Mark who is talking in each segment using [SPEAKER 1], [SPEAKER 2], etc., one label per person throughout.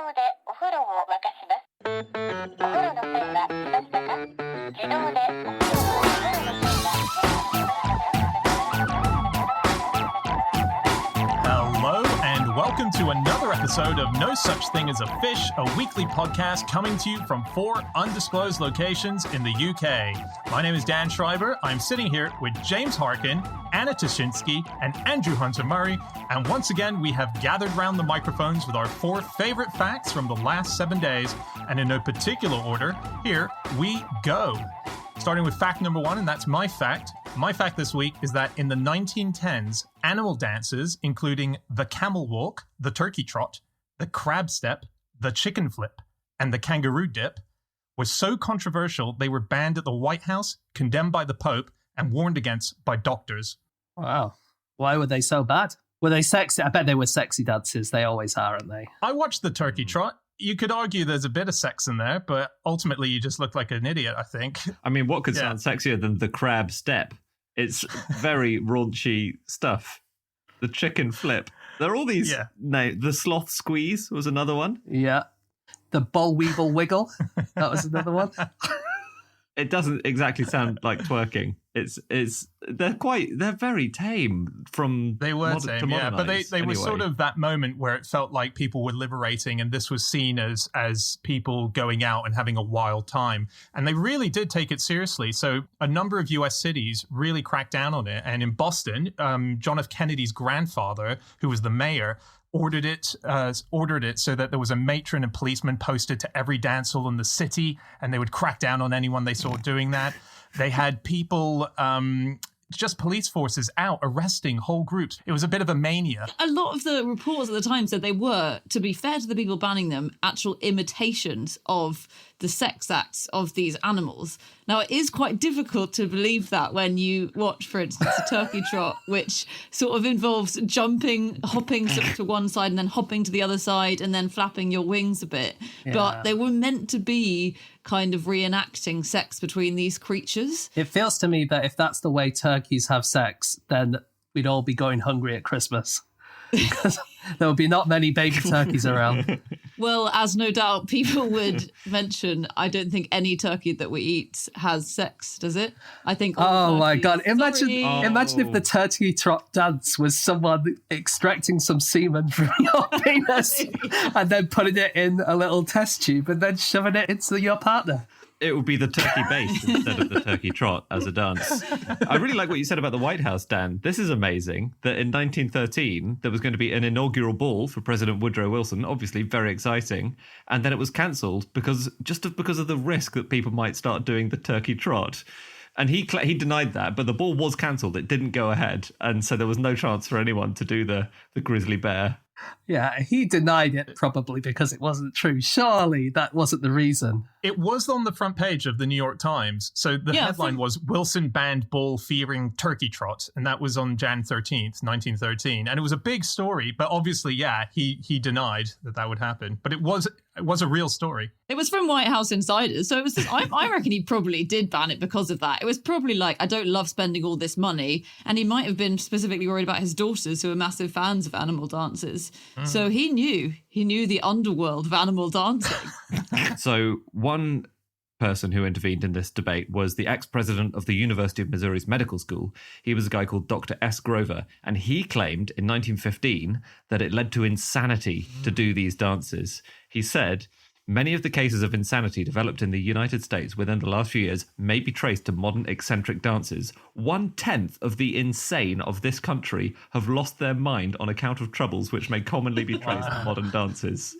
[SPEAKER 1] 動でお風呂を沸かします。お風呂の線は来ましたか？自動でお風呂をお風呂の線が
[SPEAKER 2] Hello and welcome to another episode of No Such Thing as a Fish, a weekly podcast coming to you from 4 undisclosed locations in the UK. My name is Dan Schreiber. I'm sitting here with James Harkin, Anna Tashinsky, and Andrew Hunter-Murray. And once again, we have gathered round the microphones with our 4 favorite facts from the last 7 days. And in no particular order, here we go. Starting with fact number 1, and that's my fact. My fact this week is that in the 1910s, animal dances, including the camel walk, the turkey trot, the crab step, the chicken flip, and the kangaroo dip, were so controversial they were banned at the White House, condemned by the Pope, and warned against by doctors.
[SPEAKER 3] Wow. Why were they so bad? Were they sexy? I bet they were sexy dances. They always are, aren't they?
[SPEAKER 2] I watched the turkey trot. You could argue there's a bit of sex in there, but ultimately you just look like an idiot, I think.
[SPEAKER 4] I mean, what could sound sexier than the crab step? It's very raunchy stuff. The chicken flip. There are all these names. The sloth squeeze was another one.
[SPEAKER 3] Yeah. The boll weevil wiggle. That was another one.
[SPEAKER 4] It doesn't exactly sound like twerking. They're very tame from
[SPEAKER 2] they were
[SPEAKER 4] tame,
[SPEAKER 2] but they
[SPEAKER 4] anyway.
[SPEAKER 2] were sort of that moment where it felt like people were liberating, and this was seen as people going out and having a wild time. And they really did take it seriously. So a number of US cities really cracked down on it. And in Boston, John F. Kennedy's grandfather, who was the mayor, ordered it so that there was a matron and policeman posted to every dance hall in the city, and they would crack down on anyone they saw doing that. They had people, just police forces out arresting whole groups. It was a bit of a mania.
[SPEAKER 5] A lot of the reports at the time said they were, to be fair to the people banning them, actual imitations of the sex acts of these animals. Now, it is quite difficult to believe that when you watch, for instance, a turkey trot, which sort of involves hopping to one side and then hopping to the other side and then flapping your wings a bit. Yeah. But they were meant to be kind of reenacting sex between these creatures.
[SPEAKER 3] It feels to me that if that's the way turkeys have sex, then we'd all be going hungry at Christmas. Because there would be not many baby turkeys around.
[SPEAKER 5] Well, as no doubt people would mention, I don't think any turkey that we eat has sex, does it? I think.
[SPEAKER 3] Oh my God! Imagine if the turkey trot dance was someone extracting some semen from your penis and then putting it in a little test tube and then shoving it into your partner.
[SPEAKER 4] It would be the turkey bass instead of the turkey trot as a dance. I really like what you said about the White House, Dan. This is amazing that in 1913, there was going to be an inaugural ball for President Woodrow Wilson, obviously very exciting. And then it was cancelled because of the risk that people might start doing the turkey trot. And he denied that, but the ball was cancelled. It didn't go ahead. And so there was no chance for anyone to do the grizzly bear.
[SPEAKER 3] Yeah, he denied it probably because it wasn't true. Surely that wasn't the reason.
[SPEAKER 2] It was on the front page of the New York Times. So the headline was Wilson banned bull fearing turkey trot. And that was on Jan 13th, 1913. And it was a big story. But obviously, he denied that would happen. But it was a real story.
[SPEAKER 5] It was from White House insiders. So it was I reckon he probably did ban it because of that. It was probably like, I don't love spending all this money. And he might have been specifically worried about his daughters who are massive fans of animal dances. So he knew the underworld of animal dancing.
[SPEAKER 4] So one person who intervened in this debate was the ex-president of the University of Missouri's medical school. He was a guy called Dr. S. Grover, and he claimed in 1915 that it led to insanity to do these dances. He said, many of the cases of insanity developed in the United States within the last few years may be traced to modern eccentric dances. 1/10 of the insane of this country have lost their mind on account of troubles which may commonly be traced to modern dances.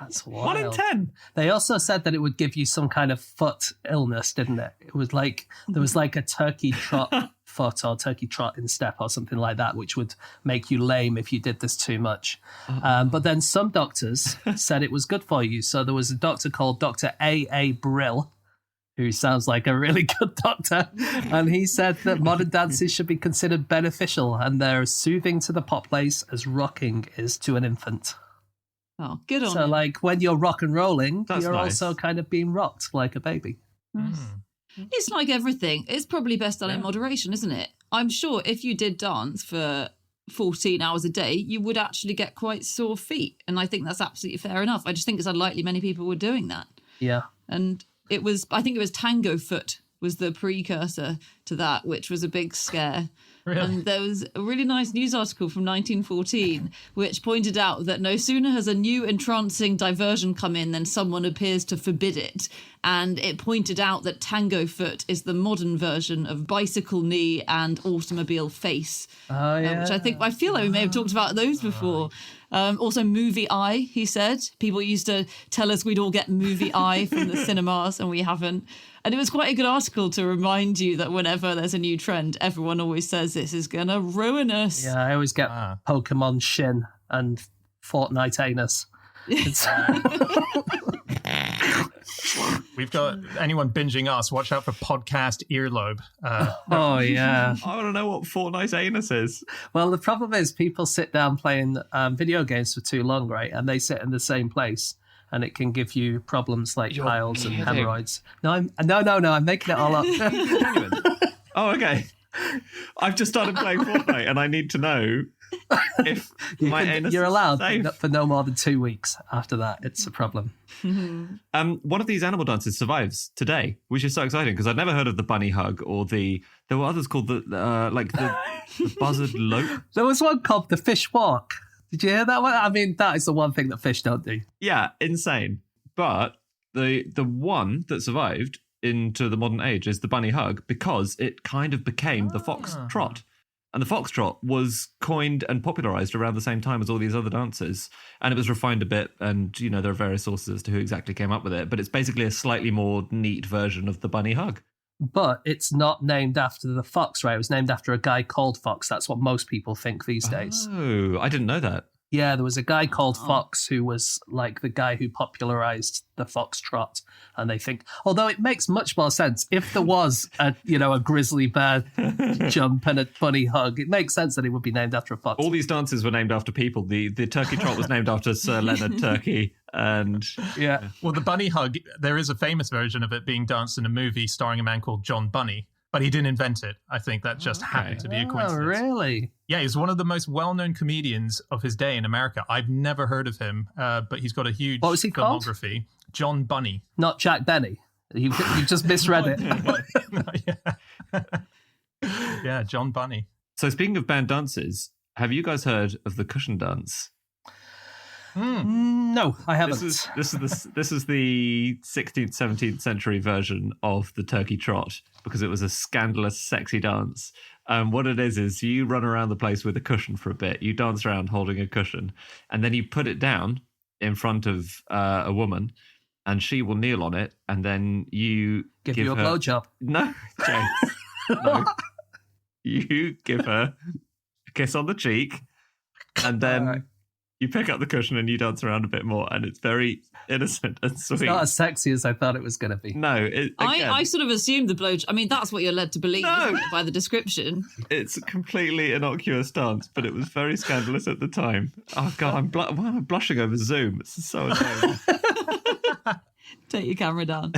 [SPEAKER 3] That's wild.
[SPEAKER 4] 1 in 10.
[SPEAKER 3] They also said that it would give you some kind of foot illness, didn't it? It was like there was like a turkey trot foot or turkey trot in step or something like that, which would make you lame if you did this too much. But then some doctors said it was good for you. So there was a doctor called Dr. A. Brill, who sounds like a really good doctor, and he said that modern dances should be considered beneficial and they're as soothing to the populace as rocking is to an infant.
[SPEAKER 5] Oh, good on
[SPEAKER 3] So,
[SPEAKER 5] him.
[SPEAKER 3] like, when you're rock and rolling,
[SPEAKER 4] That's
[SPEAKER 3] you're
[SPEAKER 4] nice.
[SPEAKER 3] also kind of being rocked like a baby.
[SPEAKER 5] It's like everything. It's probably best done in moderation, isn't it? I'm sure if you did dance for 14 hours a day, you would actually get quite sore feet. And I think that's absolutely fair enough. I just think it's unlikely many people were doing that.
[SPEAKER 3] Yeah.
[SPEAKER 5] And I think it was tango foot was the precursor to that, which was a big scare.
[SPEAKER 2] Really?
[SPEAKER 5] And there was a really nice news article from 1914 which pointed out that no sooner has a new entrancing diversion come in than someone appears to forbid it. And it pointed out that tango foot is the modern version of bicycle knee and automobile face.
[SPEAKER 3] Oh, yeah.
[SPEAKER 5] Which I feel like we may have talked about those before. Also, movie eye, he said. People used to tell us we'd all get movie eye from the cinemas, and we haven't. And it was quite a good article to remind you that whenever there's a new trend, everyone always says this is going to ruin us.
[SPEAKER 3] Yeah, I always get Pokemon Shin and Fortnite anus.
[SPEAKER 2] We've got anyone binging us, watch out for podcast earlobe.
[SPEAKER 3] Oh, yeah.
[SPEAKER 4] I want to know what Fortnite anus is.
[SPEAKER 3] Well, the problem is people sit down playing video games for too long, right? And they sit in the same place. And it can give you problems like piles and hemorrhoids. No, I'm making it all up.
[SPEAKER 4] Oh, okay. I've just started playing Fortnite and I need to know if my anus
[SPEAKER 3] you're allowed
[SPEAKER 4] is safe.
[SPEAKER 3] for no more than 2 weeks. After that, it's a problem.
[SPEAKER 4] One of these animal dances survives today, which is so exciting because I'd never heard of the bunny hug or there were others called the buzzard lope.
[SPEAKER 3] There was one called the fish walk. Did you hear that one? I mean, that is the one thing that fish don't do.
[SPEAKER 4] Yeah, insane. But the one that survived into the modern age is the bunny hug because it kind of became the fox trot. And the foxtrot was coined and popularized around the same time as all these other dances. And it was refined a bit. And, there are various sources as to who exactly came up with it. But it's basically a slightly more neat version of the bunny hug.
[SPEAKER 3] But it's not named after the fox, right? It was named after a guy called Fox. That's what most people think these days.
[SPEAKER 4] Oh, I didn't know that.
[SPEAKER 3] Yeah, there was a guy called Fox who was like the guy who popularized the foxtrot. And they think, although it makes much more sense, if there was a grizzly bear jump and a bunny hug, it makes sense that it would be named after a fox.
[SPEAKER 4] All these dances were named after people. The turkey trot was named after Sir Leonard Turkey. And
[SPEAKER 3] yeah.
[SPEAKER 2] Well, the bunny hug, there is a famous version of it being danced in a movie starring a man called John Bunny. But he didn't invent it. I think that just happened to be a coincidence.
[SPEAKER 3] Oh, really?
[SPEAKER 2] Yeah, he's one of the most well-known comedians of his day in America. I've never heard of him, but he's got a huge filmography. Called? John Bunny.
[SPEAKER 3] Not Jack Benny. You just misread it.
[SPEAKER 2] Yeah, John Bunny.
[SPEAKER 4] So speaking of band dances, have you guys heard of the cushion dance?
[SPEAKER 3] No, I haven't.
[SPEAKER 4] This is the 16th, 17th century version of the turkey trot because it was a scandalous, sexy dance. What it is you run around the place with a cushion for a bit. You dance around holding a cushion, and then you put it down in front of a woman, and she will kneel on it, and then you
[SPEAKER 3] give you a blowjob.
[SPEAKER 4] No, James. No. You give her a kiss on the cheek, and then you pick up the cushion and you dance around a bit more, and it's very innocent and sweet.
[SPEAKER 3] It's not as sexy as I thought it was going to be.
[SPEAKER 4] No,
[SPEAKER 5] I sort of assumed the blowjob. I mean, that's what you're led to believe isn't it, by the description.
[SPEAKER 4] It's a completely innocuous dance, but it was very scandalous at the time. Oh God, why am I blushing over Zoom? It's so annoying.
[SPEAKER 5] Take your camera down.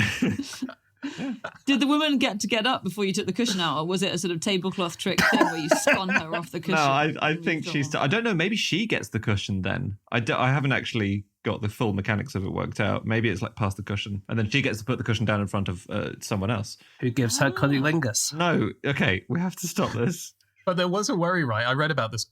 [SPEAKER 5] Did the woman get up before you took the cushion out, or was it a sort of tablecloth trick thing where you spun her off the cushion?
[SPEAKER 4] No, I think I don't know. Maybe she gets the cushion then. I haven't actually got the full mechanics of it worked out. Maybe it's like past the cushion, and then she gets to put the cushion down in front of someone else.
[SPEAKER 3] Who gives her cunnilingus?
[SPEAKER 4] No, okay, we have to stop this.
[SPEAKER 2] But there was a worry, right? I read about this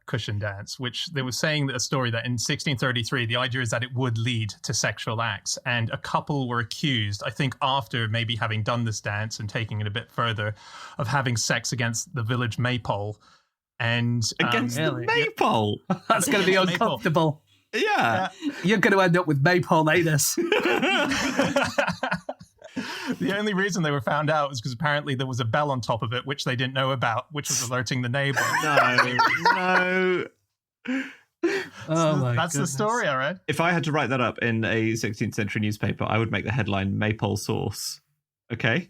[SPEAKER 2] cushion dance, which they were saying a story that in 1633, the idea is that it would lead to sexual acts. And a couple were accused, I think after maybe having done this dance and taking it a bit further, of having sex against the village maypole. And
[SPEAKER 4] against the maypole?
[SPEAKER 3] That's going to be uncomfortable.
[SPEAKER 4] Yeah.
[SPEAKER 3] You're going to end up with maypole anus.
[SPEAKER 2] The only reason they were found out was because apparently there was a bell on top of it, which they didn't know about, which was alerting the neighbor.
[SPEAKER 4] No.
[SPEAKER 3] Oh my
[SPEAKER 2] That's
[SPEAKER 3] goodness.
[SPEAKER 2] the story, all right?
[SPEAKER 4] If I had to write that up in a 16th century newspaper, I would make the headline Maypole Sauce. Okay?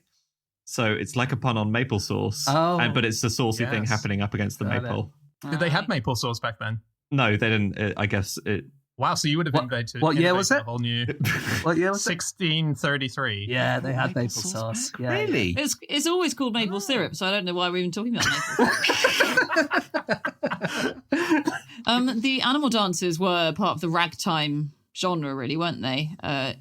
[SPEAKER 4] So it's like a pun on maple sauce, but it's the saucy thing happening up against the maypole.
[SPEAKER 2] Did they have maple sauce back then?
[SPEAKER 4] No, they didn't. I guess
[SPEAKER 2] Wow, so you would have invented
[SPEAKER 3] what year was it?
[SPEAKER 2] a whole new
[SPEAKER 3] What year was it?
[SPEAKER 2] 1633.
[SPEAKER 3] Yeah, they had maple sauce. Yeah,
[SPEAKER 4] Really?
[SPEAKER 5] It's always called maple syrup, so I don't know why we're even talking about maple syrup. The animal dances were part of the ragtime genre, really, weren't they?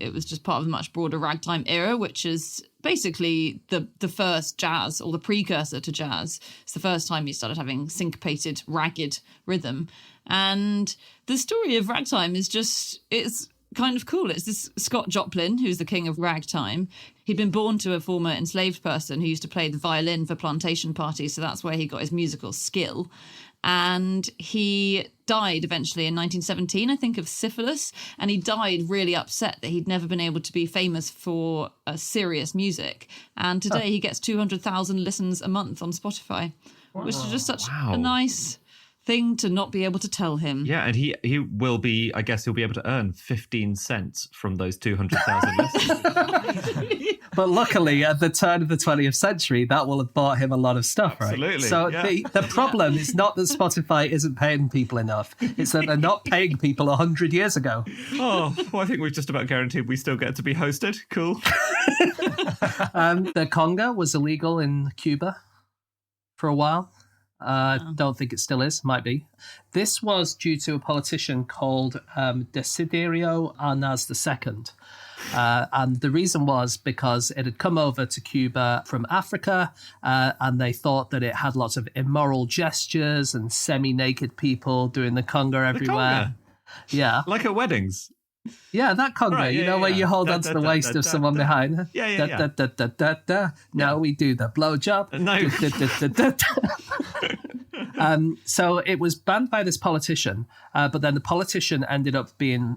[SPEAKER 5] It was just part of the much broader ragtime era, which is basically the first jazz, or the precursor to jazz. It's the first time you started having syncopated, ragged rhythm. And the story of ragtime it's kind of cool. It's this Scott Joplin, who's the king of ragtime. He'd been born to a former enslaved person who used to play the violin for plantation parties, so that's where he got his musical skill. And he died eventually in 1917, I think, of syphilis. And he died really upset that he'd never been able to be famous for serious music. And today he gets 200,000 listens a month on Spotify, which is just such a nice thing to not be able to tell him.
[SPEAKER 4] Yeah, and he will be, I guess he'll be able to earn 15 cents from those 200,000 listens.
[SPEAKER 3] But luckily, at the turn of the 20th century, that will have bought him a lot of stuff, right?
[SPEAKER 4] Absolutely,
[SPEAKER 3] So
[SPEAKER 4] yeah.
[SPEAKER 3] the problem is not that Spotify isn't paying people enough. It's that they're not paying people 100 years ago.
[SPEAKER 4] Oh, well, I think we've just about guaranteed we still get to be hosted. Cool.
[SPEAKER 3] The conga was illegal in Cuba for a while. Don't think it still is. Might be. This was due to a politician called Desiderio Arnaz II. And the reason was because it had come over to Cuba from Africa, and they thought that it had lots of immoral gestures and semi-naked people doing the conga everywhere. Yeah.
[SPEAKER 4] Like at weddings.
[SPEAKER 3] Yeah, that conga,
[SPEAKER 4] Right,
[SPEAKER 3] where you hold
[SPEAKER 4] Da,
[SPEAKER 3] onto
[SPEAKER 4] da,
[SPEAKER 3] the
[SPEAKER 4] da,
[SPEAKER 3] waist
[SPEAKER 4] da,
[SPEAKER 3] of
[SPEAKER 4] da,
[SPEAKER 3] someone
[SPEAKER 4] da.
[SPEAKER 3] behind.
[SPEAKER 4] Yeah.
[SPEAKER 3] Da, da, da, da, da. Now we do the blowjob.
[SPEAKER 4] No.
[SPEAKER 3] Da, da, da, da. So it was banned by this politician, but then the politician ended up being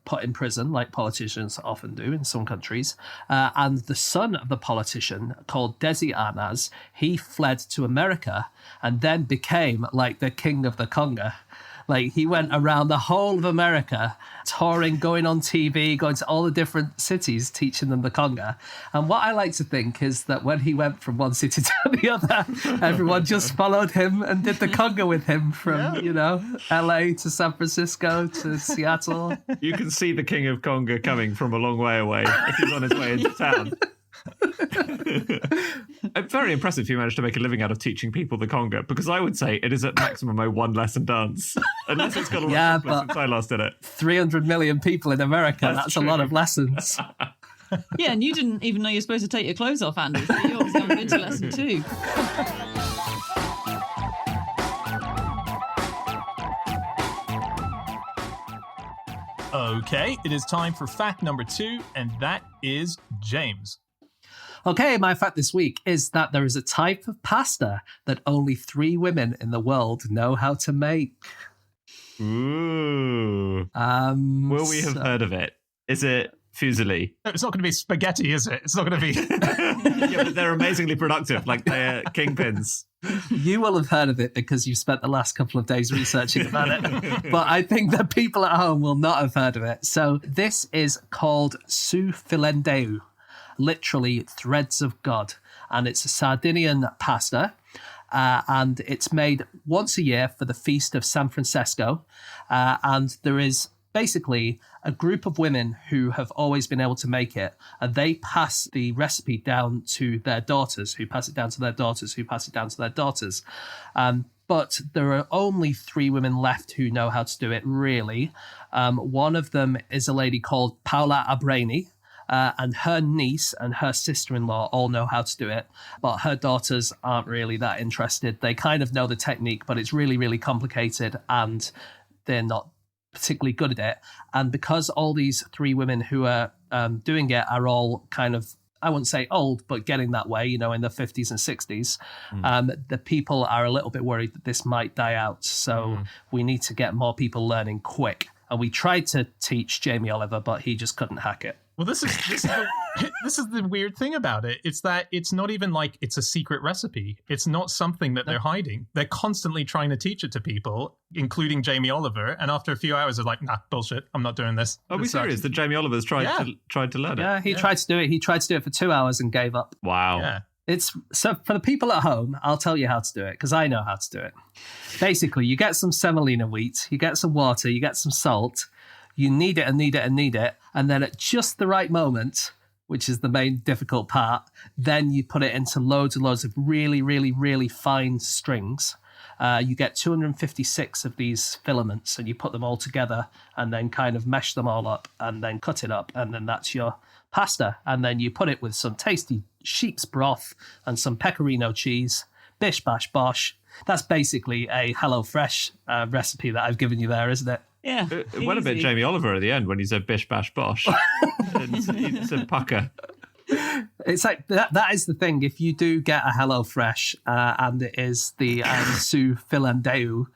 [SPEAKER 3] put in prison, like politicians often do in some countries. And the son of the politician, called Desi Arnaz, he fled to America and then became like the king of the conga. Like, he went around the whole of America, touring, going on TV, going to all the different cities, teaching them the conga. And what I like to think is that when he went from one city to the other, everyone just followed him and did the conga with him from, LA to San Francisco to Seattle.
[SPEAKER 4] You can see the king of conga coming from a long way away if he's on his way into town. Very impressive you managed to make a living out of teaching people the conga, because I would say it is at maximum a one lesson dance, unless it's got a lot of since I last did it.
[SPEAKER 3] 300 million people in America, that's a lot of lessons.
[SPEAKER 5] Yeah, and you didn't even know you're supposed to take your clothes off, Andy, so you obviously haven't been to lesson 2.
[SPEAKER 2] Okay, it is time for fact number 2, and that is James.
[SPEAKER 3] Okay, my fact this week is that there is a type of pasta that only 3 women in the world know how to make.
[SPEAKER 4] Ooh. Will we have heard of it? Is it fusilli?
[SPEAKER 2] No, it's not going to be spaghetti, is it? It's not going to be...
[SPEAKER 4] Yeah, but they're amazingly productive, like they're kingpins.
[SPEAKER 3] You will have heard of it because you spent the last couple of days researching about it. But I think that people at home will not have heard of it. So this is called su filendeu, literally threads of God. And it's a Sardinian pasta. And it's made once a year for the Feast of San Francisco. And there is basically a group of women who have always been able to make it, and they pass the recipe down to their daughters, who pass it down to their daughters, who pass it down to their daughters. But there are only 3 women left who know how to do it, really. One of them is a lady called Paola Abreni, and her niece and her sister-in-law all know how to do it, but her daughters aren't really that interested. They kind of know the technique, but it's really, really complicated, and they're not particularly good at it. And because all these 3 women who are doing it are all kind of, I wouldn't say old, but getting that way, in their 50s and 60s, the people are a little bit worried that this might die out. So we need to get more people learning quick. And we tried to teach Jamie Oliver, but he just couldn't hack it.
[SPEAKER 2] Well, this is the weird thing about it. It's that it's not even like it's a secret recipe. It's not something that they're hiding. They're constantly trying to teach it to people, including Jamie Oliver. And after a few hours, they're like, nah, bullshit. I'm not doing this.
[SPEAKER 4] Are we serious? That Jamie Oliver's tried to learn it?
[SPEAKER 3] Yeah, he tried to do it. He tried to do it for 2 hours and gave up.
[SPEAKER 4] Wow.
[SPEAKER 2] Yeah.
[SPEAKER 3] It's so for the people at home, I'll tell you how to do it because I know how to do it. Basically, you get some semolina wheat, you get some water, you get some salt, you knead it and knead it and knead it, and then at just the right moment, which is the main difficult part, then you put it into loads and loads of really, really, really fine strings. You get 256 of these filaments and you put them all together and then kind of mesh them all up and then cut it up. And then that's your pasta. And then you put it with some tasty sheep's broth and some pecorino cheese, bish, bash, bosh. That's basically a HelloFresh recipe that I've given you there, isn't it?
[SPEAKER 5] Yeah.
[SPEAKER 4] It went a bit
[SPEAKER 5] easy.
[SPEAKER 4] Jamie Oliver at the end when he said bish, bash, bosh. He said pucker.
[SPEAKER 3] It's like that is the thing. If you do get a HelloFresh and it is the Sue Philandeu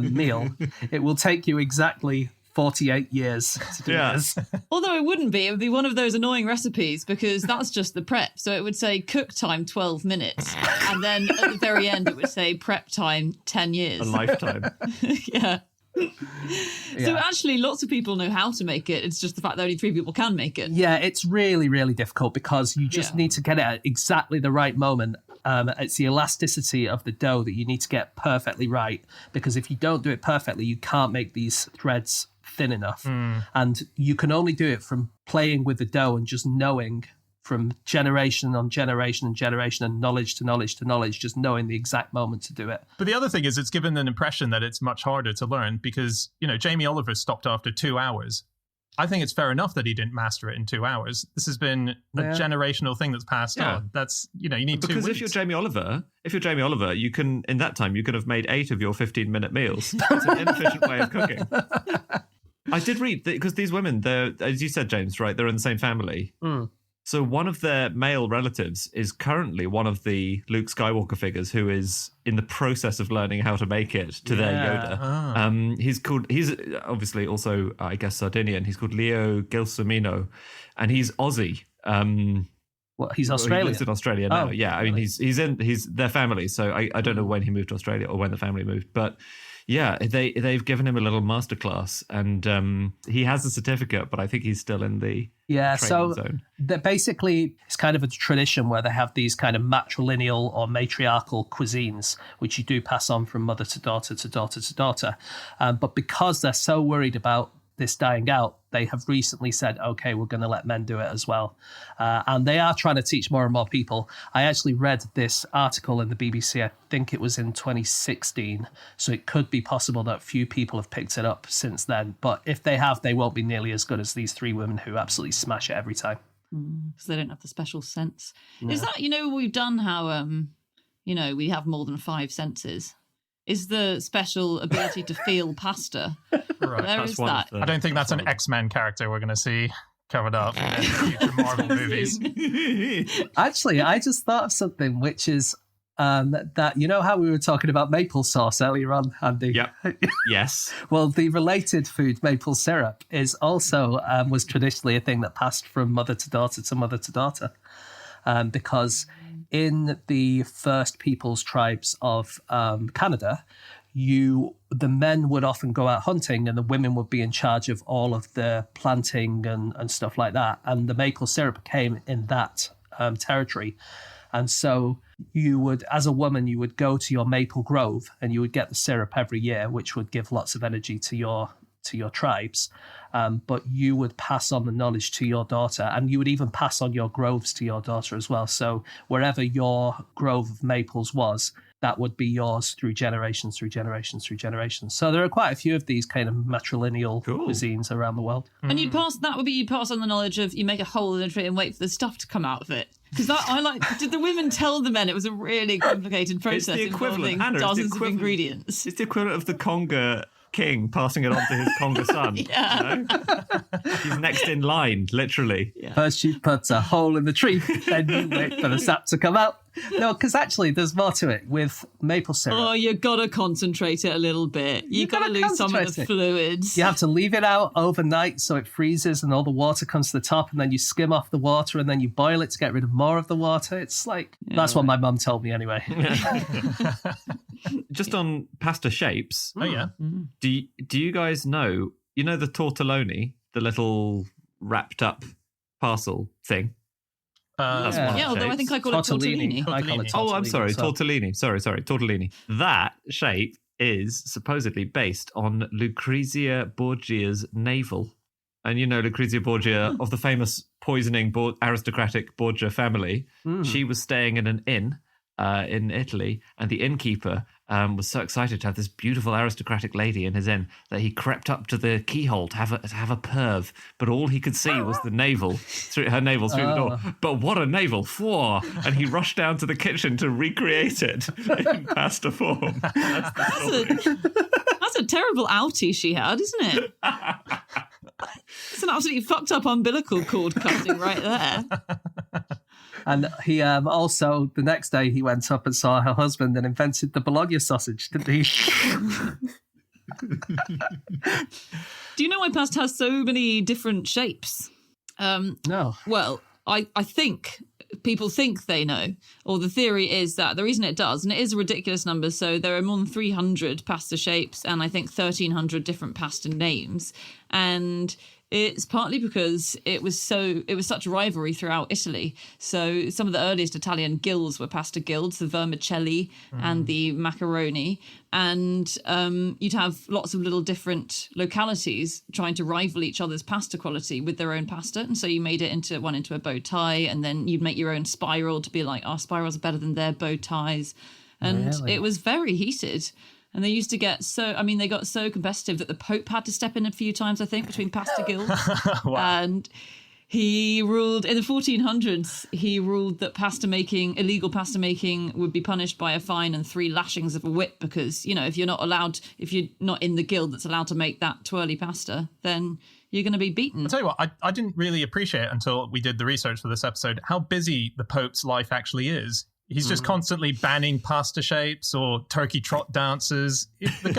[SPEAKER 3] meal, it will take you exactly 48 years to do this.
[SPEAKER 5] Although it wouldn't be. It would be one of those annoying recipes because that's just the prep. So it would say cook time 12 minutes. And then at the very end, it would say prep time 10 years.
[SPEAKER 4] A lifetime.
[SPEAKER 5] Yeah. So actually, lots of people know how to make it. It's just the fact that only 3 people can make it.
[SPEAKER 3] Yeah, it's really, really difficult because you just need to get it at exactly the right moment. It's the elasticity of the dough that you need to get perfectly right. Because if you don't do it perfectly, you can't make these threads thin enough. And you can only do it from playing with the dough and just knowing from generation on generation and generation and knowledge to knowledge to knowledge, just knowing the exact moment to do it.
[SPEAKER 2] But the other thing is it's given an impression that it's much harder to learn because, you know, Jamie Oliver stopped after 2 hours. I think it's fair enough that he didn't master it in 2 hours. This has been a generational thing that's passed on. That's, you know, you need 2 weeks.
[SPEAKER 4] Because if you're Jamie Oliver, you can, in that time, you could have made 8 of your 15-minute meals. It's an inefficient way of cooking. I did read that because these women, they're, as you said, James, right, they're in the same family. So one of their male relatives is currently one of the Luke Skywalker figures who is in the process of learning how to make it to their Yoda. He's obviously also, I guess, Sardinian. He's called Leo Gelsomino, and he's Aussie.
[SPEAKER 3] Well, he's Australian.
[SPEAKER 4] He lives in Australia now.
[SPEAKER 3] Oh,
[SPEAKER 4] yeah, I mean, he's their family. So I don't know when he moved to Australia or when the family moved, but yeah, they've given him a little masterclass, and he has a certificate, but I think he's still in the training zone.
[SPEAKER 3] Basically, it's kind of a tradition where they have these kind of matrilineal or matriarchal cuisines, which you do pass on from mother to daughter to daughter to daughter. But because they're so worried about this dying out, they have recently said, okay, we're going to let men do it as well. And they are trying to teach more and more people. I actually read this article in the BBC, I think it was in 2016. So it could be possible that few people have picked it up since then. But if they have, they won't be nearly as good as these 3 women who absolutely smash it every time.
[SPEAKER 5] Because they don't have the special sense. Yeah. Is that, we've done how, we have more than 5 senses. Is the special ability to feel pasta.
[SPEAKER 2] Right.
[SPEAKER 5] Where is that?
[SPEAKER 2] I don't think that's an X-Men character we're going to see covered up in future Marvel movies.
[SPEAKER 3] Actually, I just thought of something, which is that, you know how we were talking about maple sauce earlier on, Andy?
[SPEAKER 4] Yep. Yes.
[SPEAKER 3] Well, the related food, maple syrup, is also was traditionally a thing that passed from mother to daughter to mother to daughter. Because in the First Peoples tribes of Canada, the men would often go out hunting and the women would be in charge of all of the planting and stuff like that. And the maple syrup came in that territory. And so you would, as a woman, you would go to your maple grove and you would get the syrup every year, which would give lots of energy to your tribes. But you would pass on the knowledge to your daughter, and you would even pass on your groves to your daughter as well. So wherever your grove of maples was, that would be yours through generations, through generations, through generations. So there are quite a few of these kind of matrilineal cuisines around the world.
[SPEAKER 5] And you pass on the knowledge of, you make a hole in a tree and wait for the stuff to come out of it. Because did the women tell the men it was a really complicated process involving dozens of ingredients?
[SPEAKER 4] It's the equivalent of the conga king passing it on to his conga son. He's next in line, literally.
[SPEAKER 3] First she puts a hole in the tree, then you wait for the sap to come out. No, because actually there's more to it with maple syrup.
[SPEAKER 5] Oh, you got to concentrate it a little bit. You got to lose some of the fluids.
[SPEAKER 3] You have to leave it out overnight so it freezes and all the water comes to the top, and then you skim off the water and then you boil it to get rid of more of the water. It's like, that's what my mum told me anyway.
[SPEAKER 4] Just on pasta shapes.
[SPEAKER 2] Oh, yeah.
[SPEAKER 4] Do you guys know the tortelloni, the little wrapped up parcel thing? That's
[SPEAKER 3] Yeah.
[SPEAKER 4] one of
[SPEAKER 5] Yeah,
[SPEAKER 4] the
[SPEAKER 5] although I
[SPEAKER 4] shapes.
[SPEAKER 5] think I call it tortellini.
[SPEAKER 3] I call it tortellini.
[SPEAKER 4] Oh, I'm sorry,
[SPEAKER 3] so-
[SPEAKER 4] tortellini. Sorry, tortellini. That shape is supposedly based on Lucrezia Borgia's navel. And you know Lucrezia Borgia of the famous poisoning aristocratic Borgia family. She was staying in an inn in Italy, and the innkeeper was so excited to have this beautiful aristocratic lady in his inn that he crept up to the keyhole to have a perv, but all he could see was the navel her navel through the door. But what a navel! Four, and he rushed down to the kitchen to recreate it in pasta form. That's the story.
[SPEAKER 5] That's a terrible outie she had, isn't it? It's an absolutely fucked up umbilical cord cutting right there.
[SPEAKER 3] And he also, the next day, he went up and saw her husband and invented the Bologna sausage, didn't he?
[SPEAKER 5] Do you know why pasta has so many different shapes?
[SPEAKER 3] No.
[SPEAKER 5] Well, I think people think they know, or the theory is that the reason it does, and it is a ridiculous number, so there are more than 300 pasta shapes and I think 1,300 different pasta names. And it's partly because it was such rivalry throughout Italy. So some of the earliest Italian guilds were pasta guilds, the vermicelli and the macaroni. And you'd have lots of little different localities trying to rival each other's pasta quality with their own pasta. And so you made it into a bow tie, and then you'd make your own spiral to be like, our spirals are better than their bow ties. And
[SPEAKER 3] Really?
[SPEAKER 5] it was very heated. And they used to get they got so competitive that the Pope had to step in a few times, I think, between pasta guilds.
[SPEAKER 2] Wow.
[SPEAKER 5] And he ruled, in the 1400s, he ruled that illegal pasta making would be punished by a fine and 3 lashings of a whip because, if you're not in the guild that's allowed to make that twirly pasta, then you're going to be beaten.
[SPEAKER 2] I'll tell you what, I didn't really appreciate until we did the research for this episode how busy the Pope's life actually is. He's just constantly banning pasta shapes or turkey trot dances. The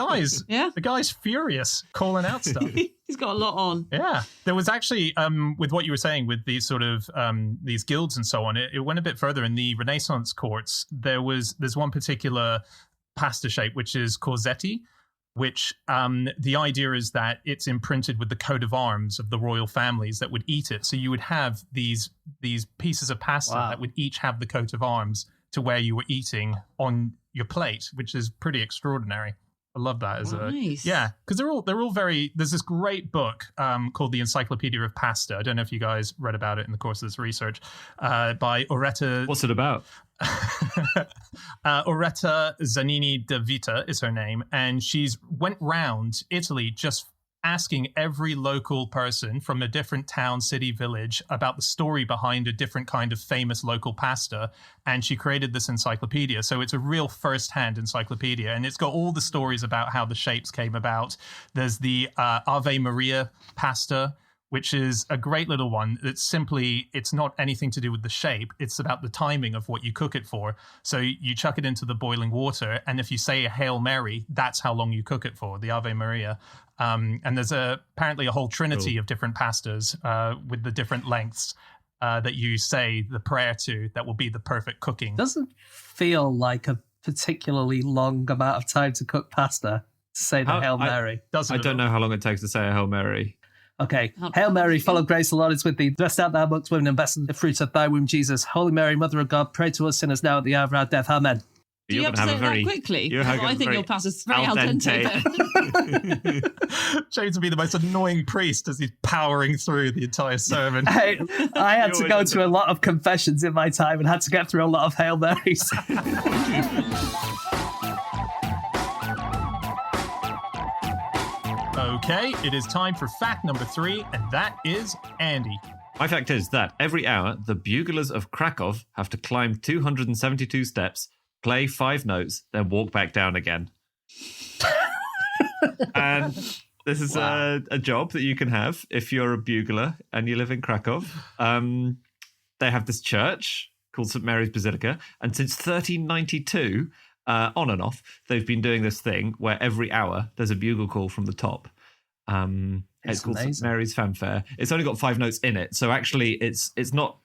[SPEAKER 2] guy's furious, calling out stuff.
[SPEAKER 5] He's got a lot on.
[SPEAKER 2] Yeah, there was actually with what you were saying with these sort of these guilds and so on. It went a bit further in the Renaissance courts. There's one particular pasta shape which is corsetti, which the idea is that it's imprinted with the coat of arms of the royal families that would eat it. So you would have these pieces of pasta that would each have the coat of arms to where you were eating on your plate, which is pretty extraordinary. I love that as
[SPEAKER 5] Nice.
[SPEAKER 2] because they're all very. There's this great book called The Encyclopedia of Pasta. I don't know if you guys read about it in the course of this research by Oretta.
[SPEAKER 4] What's it about?
[SPEAKER 2] Oretta Zanini de Vita is her name, and she's went round Italy just asking every local person from a different town, city, village about the story behind a different kind of famous local pasta, and she created this encyclopedia. So it's a real first-hand encyclopedia, and it's got all the stories about how the shapes came about. There's the Ave Maria pasta, which is a great little one. It's not anything to do with the shape. It's about the timing of what you cook it for. So you chuck it into the boiling water, and if you say a Hail Mary, that's how long you cook it for, the Ave Maria. And there's apparently a whole trinity of different pastas with the different lengths that you say the prayer to that will be the perfect cooking.
[SPEAKER 3] Doesn't feel like a particularly long amount of time to cook pasta, to say the Hail Mary.
[SPEAKER 2] Doesn't
[SPEAKER 4] I
[SPEAKER 2] it
[SPEAKER 4] don't
[SPEAKER 2] all?
[SPEAKER 4] know how long it takes to say a Hail Mary.
[SPEAKER 3] Okay. Hail Mary, full of grace, the Lord is with thee. Blessed art thou amongst women, and blessed is the fruit of thy womb, Jesus. Holy Mary, Mother of God, pray to us sinners now at the hour of our death. Amen.
[SPEAKER 5] Do you have to say that quickly? I think your pasta's very al dente.
[SPEAKER 2] James would be the most annoying priest as he's powering through the entire sermon.
[SPEAKER 3] I had to go to a lot of confessions in my time and had to get through a lot of Hail Marys.
[SPEAKER 2] Okay, it is time for fact number 3, and that is Andy.
[SPEAKER 4] My fact is that every hour, the buglers of Krakow have to climb 272 steps, play 5 notes, then walk back down again. And this is a job that you can have if you're a bugler and you live in Krakow. They have this church called St. Mary's Basilica, and since 1392, on and off, they've been doing this thing where every hour there's a bugle call from the top. It's called St. Mary's Fanfare. It's only got 5 notes in it, so actually it's not.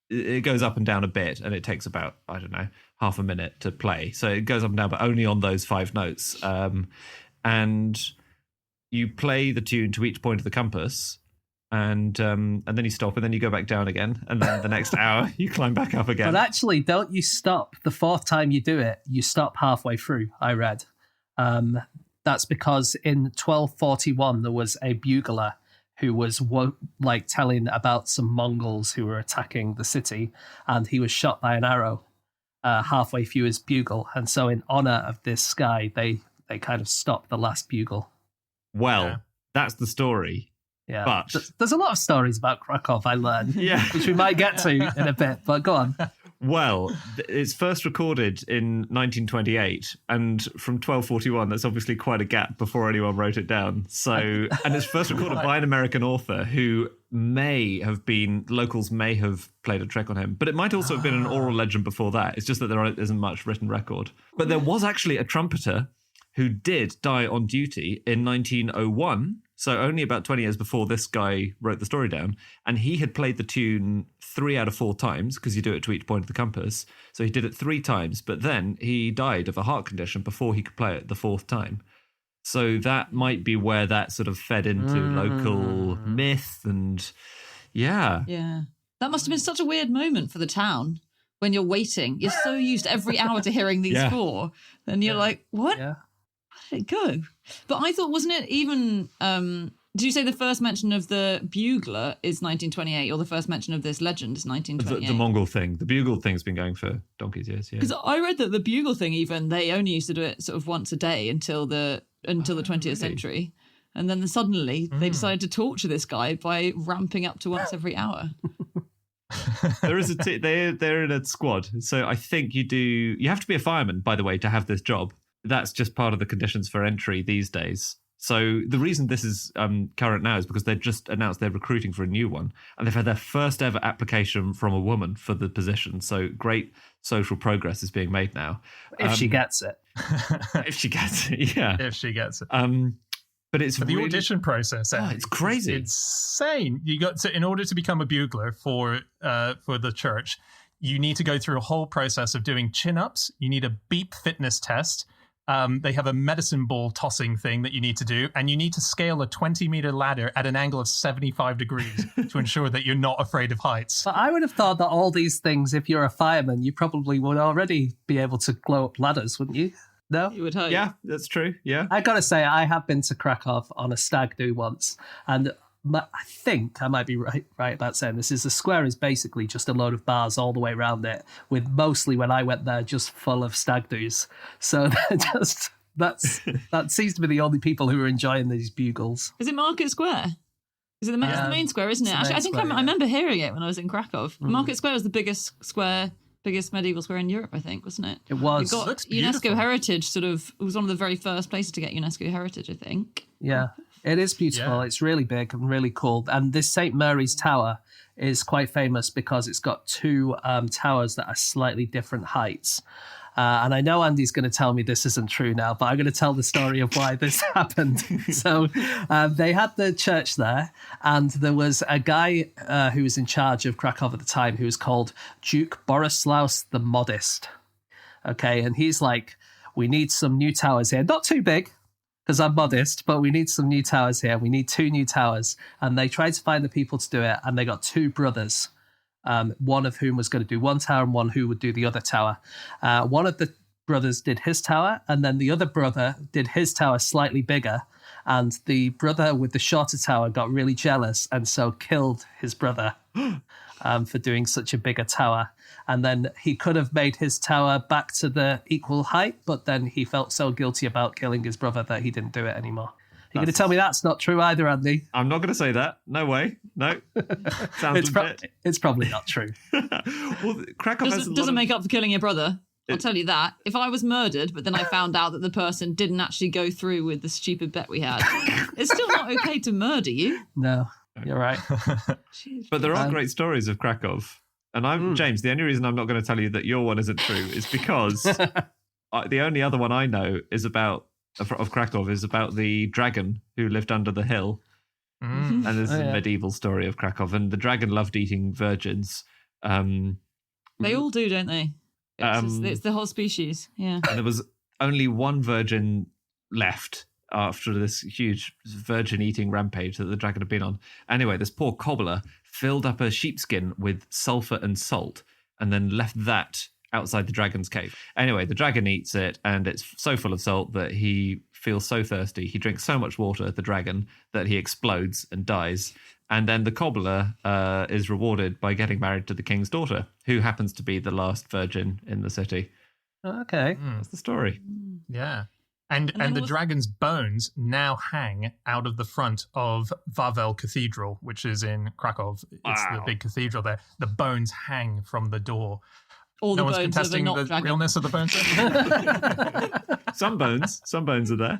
[SPEAKER 4] It goes up and down a bit, and it takes about, I don't know, half a minute to play. So it goes up and down, but only on those 5 notes. And you play the tune to each point of the compass, and then you stop, and then you go back down again, and then the next hour you climb back up again.
[SPEAKER 3] But actually, don't you stop the fourth time you do it? You stop halfway through, I read. That's because in 1241, there was a bugler who was telling about some Mongols who were attacking the city, and he was shot by an arrow halfway through his bugle. And so in honor of this guy, they kind of stopped the last bugle.
[SPEAKER 4] Well, that's the story.
[SPEAKER 3] Yeah,
[SPEAKER 4] but
[SPEAKER 3] there's a lot of stories about Krakow, I learned, which we might get to in a bit, but go on.
[SPEAKER 4] Well, it's first recorded in 1928, and from 1241, that's obviously quite a gap before anyone wrote it down. So, and it's first recorded by an American author who locals may have played a trick on him, but it might also have been an oral legend before that. It's just that there isn't much written record. But there was actually a trumpeter who did die on duty in 1901, so only about 20 years before this guy wrote the story down, and he had played the tune 3 out of 4 times, because you do it to each point of the compass, so he did it 3 times, but then he died of a heart condition before he could play it the 4th time. So that might be where that sort of fed into local myth, and yeah.
[SPEAKER 5] That must have been such a weird moment for the town. When you're waiting, you're so used every hour to hearing these 4, and you're like, what?
[SPEAKER 3] Yeah.
[SPEAKER 5] Where did it go? But I thought, wasn't it even, did you say the first mention of the bugler is 1928, or the first mention of this legend is 1928?
[SPEAKER 4] The Mongol thing. The bugle thing's been going for donkey's years, yeah.
[SPEAKER 5] Because I read that the bugle thing, even, they only used to do it sort of once a day until the 20th century. And then suddenly they decided to torture this guy by ramping up to once every hour.
[SPEAKER 4] There is they're in a squad, so I think you have to be a fireman, by the way, to have this job. That's just part of the conditions for entry these days. So the reason this is current now is because they just announced they're recruiting for a new one, and they've had their first ever application from a woman for the position. So great social progress is being made now.
[SPEAKER 3] If she gets it.
[SPEAKER 4] If she gets it, yeah.
[SPEAKER 2] If she gets it.
[SPEAKER 4] But it's
[SPEAKER 2] the audition process.
[SPEAKER 4] It's crazy.
[SPEAKER 2] It's insane. You got to, in order to become a bugler for the church, you need to go through a whole process of doing chin-ups. You need a beep fitness test. They have a medicine ball tossing thing that you need to do, and you need to scale a 20-meter ladder at an angle of 75 degrees to ensure that you're not afraid of heights.
[SPEAKER 3] But I would have thought that all these things, if you're a fireman, you probably would already be able to glow up ladders, wouldn't you? No?
[SPEAKER 5] You would hope.
[SPEAKER 4] Yeah, that's true. Yeah.
[SPEAKER 3] I got to say, I have been to Krakow on a stag do once, and I think I might be right about saying this, is the square is basically just a load of bars all the way around it, with mostly, when I went there, just full of stag do's. So that seems to be the only people who are enjoying these bugles.
[SPEAKER 5] Is it Market Square? Is it it's the main square, isn't it? Actually, I think I remember hearing it when I was in Krakow. Market Square was the biggest medieval square in Europe, I think, wasn't it?
[SPEAKER 3] It was.
[SPEAKER 5] It got UNESCO Heritage, it was one of the very first places to get UNESCO Heritage, I think.
[SPEAKER 3] Yeah, it is beautiful. Yeah. It's really big and really cool. And this St. Mary's Tower is quite famous because it's got 2 towers that are slightly different heights. And I know Andy's going to tell me this isn't true now, but I'm going to tell the story of why this happened. So they had the church there, and there was a guy who was in charge of Krakow at the time who was called Duke Borislaus the Modest. Okay, and he's like, we need some new towers here. Not too big, because I'm modest, but we need some new towers here. We need 2 new towers. And they tried to find the people to do it, and they got 2 brothers. One of whom was going to do one tower and one who would do the other tower. One of the brothers did his tower, and then the other brother did his tower slightly bigger. And the brother with the shorter tower got really jealous and so killed his brother for doing such a bigger tower. And then he could have made his tower back to the equal height, but then he felt so guilty about killing his brother that he didn't do it anymore. You're going to tell me that's not true either, Andy?
[SPEAKER 4] I'm not going to say that. No way. No. Sounds legit.
[SPEAKER 3] It's probably not true.
[SPEAKER 4] Well, Krakow
[SPEAKER 5] doesn't make up for killing your brother. I'll tell you that. If I was murdered, but then I found out that the person didn't actually go through with the stupid bet we had, it's still not okay to murder you.
[SPEAKER 3] No, you're right.
[SPEAKER 4] But there are great stories of Krakow. And I'm James, the only reason I'm not going to tell you that your one isn't true is because the only other one I know is about of Krakow is about the dragon who lived under the hill. And there's a medieval story of Krakow, and the dragon loved eating virgins.
[SPEAKER 5] They all do, don't they? It's the whole species. Yeah.
[SPEAKER 4] And there was only one virgin left, after this huge virgin eating rampage that the dragon had been on. Anyway, this poor cobbler filled up a sheepskin with sulfur and salt and then left that outside the dragon's cave. Anyway, the dragon eats it, and it's so full of salt that he feels so thirsty. He drinks so much water, the dragon, that he explodes and dies. And then the cobbler is rewarded by getting married to the king's daughter, who happens to be the last virgin in the city.
[SPEAKER 3] Okay.
[SPEAKER 4] That's the story.
[SPEAKER 2] Yeah. And
[SPEAKER 5] then
[SPEAKER 2] the
[SPEAKER 5] was-
[SPEAKER 2] dragon's bones now hang out of the front of Wawel Cathedral, which is in Krakow. It's the
[SPEAKER 4] Wow.
[SPEAKER 2] big cathedral there. The bones hang from the door.
[SPEAKER 5] All
[SPEAKER 2] No
[SPEAKER 5] the
[SPEAKER 2] one's
[SPEAKER 5] bones of a
[SPEAKER 2] contesting
[SPEAKER 5] not
[SPEAKER 2] the
[SPEAKER 5] dragon.
[SPEAKER 2] realness of the bones.
[SPEAKER 4] Some bones are there.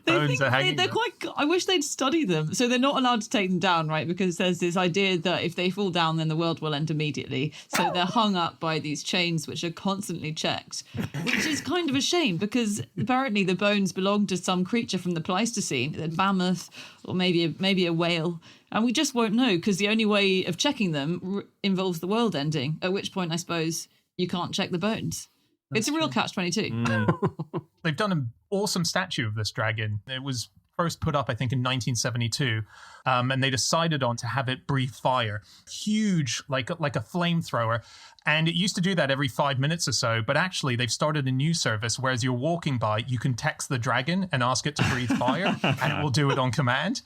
[SPEAKER 2] Bones are hanging.
[SPEAKER 5] They're quite. I wish they'd study them. So they're not allowed to take them down, right? Because there's this idea that if they fall down, then the world will end immediately. So they're hung up by these chains, which are constantly checked, which is kind of a shame because apparently the bones belong to some creature from the Pleistocene, a mammoth or maybe a whale, and we just won't know because the only way of checking them involves the world ending. At which point, I suppose you can't check the bones. It's a real catch-22.
[SPEAKER 2] They've done an awesome statue of this dragon. It was first put up, I think, in 1972, and they decided on to have it breathe fire. Huge, like a flamethrower. And it used to do that every 5 minutes or so, but actually they've started a new service where as you're walking by, you can text the dragon and ask it to breathe fire, and it will do it on command.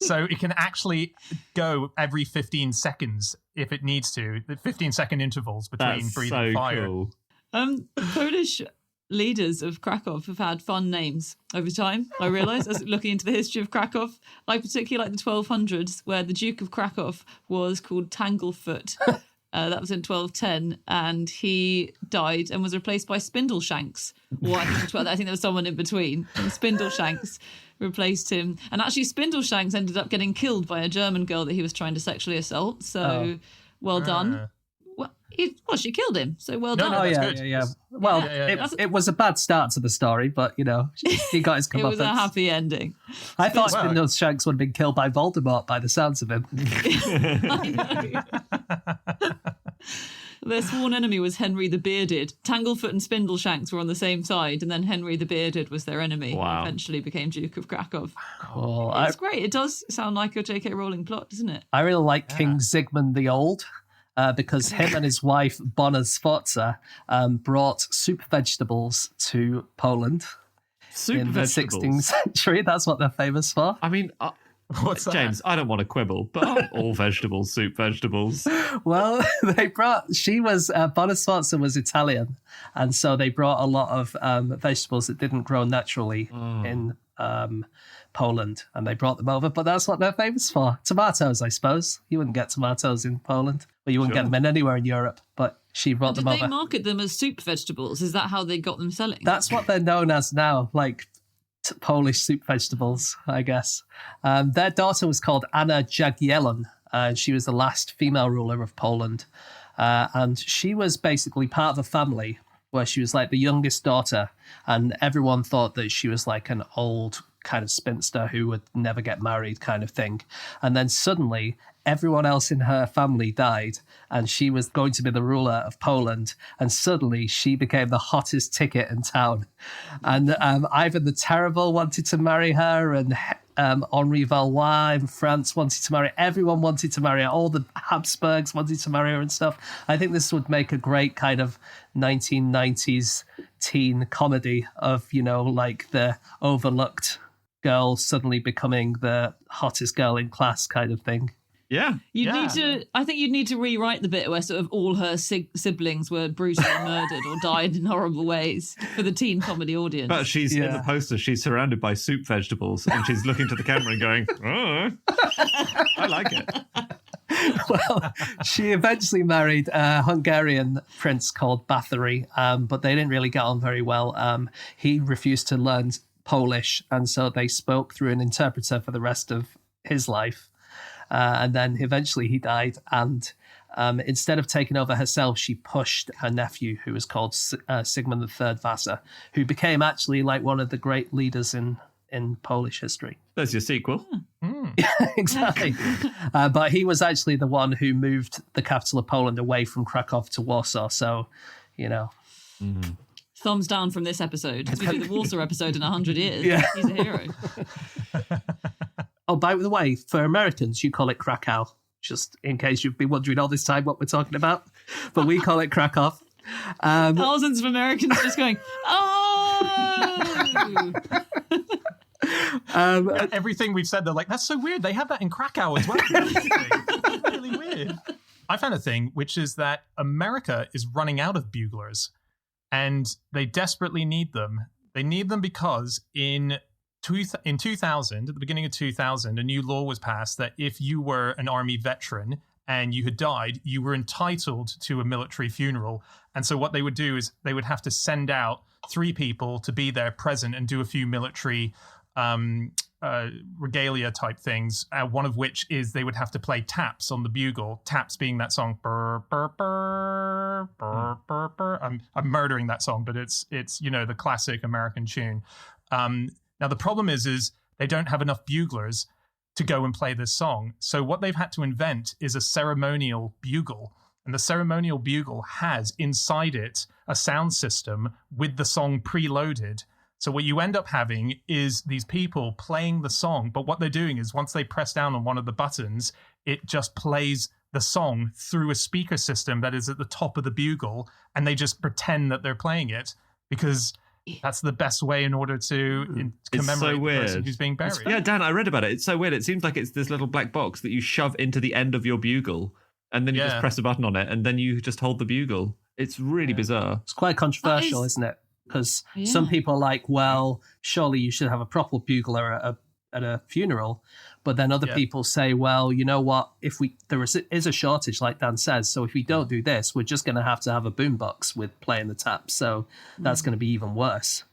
[SPEAKER 2] So it can actually go every 15 seconds if it needs to, the 15-second intervals between
[SPEAKER 4] That's
[SPEAKER 2] breathing
[SPEAKER 4] so
[SPEAKER 2] fire.
[SPEAKER 4] cool.
[SPEAKER 5] Polish leaders of Krakow have had fun names over time. I realise, as looking into the history of Krakow, I particularly like the 1200s, where the Duke of Krakow was called Tanglefoot. That was in 1210, and he died and was replaced by Spindleshanks. Or I think there was someone in between. And Spindleshanks replaced him. And actually, Spindleshanks ended up getting killed by a German girl that he was trying to sexually assault. So, well done. Well, she killed him, so well
[SPEAKER 2] No,
[SPEAKER 5] done.
[SPEAKER 2] no,
[SPEAKER 3] Oh,
[SPEAKER 2] that's
[SPEAKER 3] yeah,
[SPEAKER 2] good.
[SPEAKER 3] yeah, yeah. Well,
[SPEAKER 2] Yeah.
[SPEAKER 3] It was a bad start to the story, but, you know, he got his
[SPEAKER 5] It was a
[SPEAKER 3] comeuppance.
[SPEAKER 5] happy ending.
[SPEAKER 3] I thought
[SPEAKER 2] Well-
[SPEAKER 3] Spindleshanks would have been killed by Voldemort by the sounds of him.
[SPEAKER 5] I know. Their sworn enemy was Henry the Bearded. Tanglefoot and Spindleshanks were on the same side, and then Henry the Bearded was their enemy.
[SPEAKER 4] Wow.
[SPEAKER 5] Who eventually became Duke of Krakow.
[SPEAKER 3] Cool.
[SPEAKER 5] It's great. It does sound like a J.K. Rowling plot, doesn't it?
[SPEAKER 3] I really like King Sigmund the Old because him and his wife, Bona Sforza, brought soup vegetables to Poland
[SPEAKER 4] Soup
[SPEAKER 3] in the
[SPEAKER 4] vegetables.
[SPEAKER 3] 16th century. That's what they're famous for.
[SPEAKER 4] I mean,
[SPEAKER 2] What's that?
[SPEAKER 4] James, I don't want to quibble, but aren't all vegetables soup vegetables?
[SPEAKER 3] Well, Bona Sforza was Italian, and so they brought a lot of vegetables that didn't grow naturally in Poland, and they brought them over, but that's what they're famous for. Tomatoes, I suppose. You wouldn't get tomatoes in Poland, but you wouldn't get them in anywhere in Europe, but she brought
[SPEAKER 5] Did
[SPEAKER 3] them
[SPEAKER 5] they
[SPEAKER 3] over.
[SPEAKER 5] market them as soup vegetables? Is that how they got them selling?
[SPEAKER 3] That's what they're known as now, like Polish soup vegetables, I guess. Their daughter was called Anna Jagiellon, and she was the last female ruler of Poland. And she was basically part of a family where she was like the youngest daughter, and everyone thought that she was like an old kind of spinster who would never get married kind of thing. And then suddenly everyone else in her family died, and she was going to be the ruler of Poland, and suddenly she became the hottest ticket in town. And Ivan the Terrible wanted to marry her, and Henri Valois in France wanted to marry her. Everyone wanted to marry her. All the Habsburgs wanted to marry her and stuff. I think this would make a great kind of 1990s teen comedy of, you know, like the overlooked girl suddenly becoming the hottest girl in class kind of thing.
[SPEAKER 4] Yeah.
[SPEAKER 5] I think you'd need to rewrite the bit where sort of all her siblings were brutally murdered or died in horrible ways for the teen comedy audience.
[SPEAKER 4] But she's in the poster, she's surrounded by soup vegetables, and she's looking to the camera and going, oh, I like it.
[SPEAKER 3] Well, she eventually married a Hungarian prince called Bathory, but they didn't really get on very well. He refused to learn Polish, and so they spoke through an interpreter for the rest of his life. And then eventually he died, and instead of taking over herself, she pushed her nephew, who was called Sigmund III Vasa, who became actually like one of the great leaders in Polish history.
[SPEAKER 4] There's your sequel.
[SPEAKER 3] Exactly. But he was actually the one who moved the capital of Poland away from Krakow to Warsaw. So, you know.
[SPEAKER 5] thumbs down from this episode. If we do the Warsaw episode in 100 years,
[SPEAKER 3] Yeah.
[SPEAKER 5] he's a hero.
[SPEAKER 3] Oh, by the way, for Americans, you call it Krakow, just in case you've been wondering all this time what we're talking about. But we call it Krakow.
[SPEAKER 5] Thousands of Americans just going, oh!
[SPEAKER 2] Everything we've said, they're like, that's so weird. They have that in Krakow as well. It's really weird. I found a thing, which is that America is running out of buglers, and they desperately need them. They need them because in 2000, at the beginning of 2000, a new law was passed that if you were an army veteran and you had died, you were entitled to a military funeral. And so what they would do is they would have to send out 3 people to be there present and do a few military regalia type things, one of which is they would have to play taps on the bugle, taps being that song burr, burr, burr, burr, burr, burr. I'm murdering that song, but it's the classic American tune. Now the problem is they don't have enough buglers to go and play this song, so what they've had to invent is a ceremonial bugle. And the ceremonial bugle has inside it a sound system with the song preloaded. So what you end up having is these people playing the song, but what they're doing is once they press down on one of the buttons, it just plays the song through a speaker system that is at the top of the bugle, and they just pretend that they're playing it because that's the best way in order to commemorate the person who's being buried.
[SPEAKER 4] Yeah, Dan, I read about it. It's so weird. It seems like it's this little black box that you shove into the end of your bugle, and then you just press a button on it, and then you just hold the bugle. It's really bizarre.
[SPEAKER 3] It's quite controversial, isn't it? Because some people are like, well, surely you should have a proper bugler at a funeral. But then other people say, well, you know what? If there is a shortage, like Dan says, so if we don't do this, we're just going to have a boombox with playing the taps. So that's going to be even worse.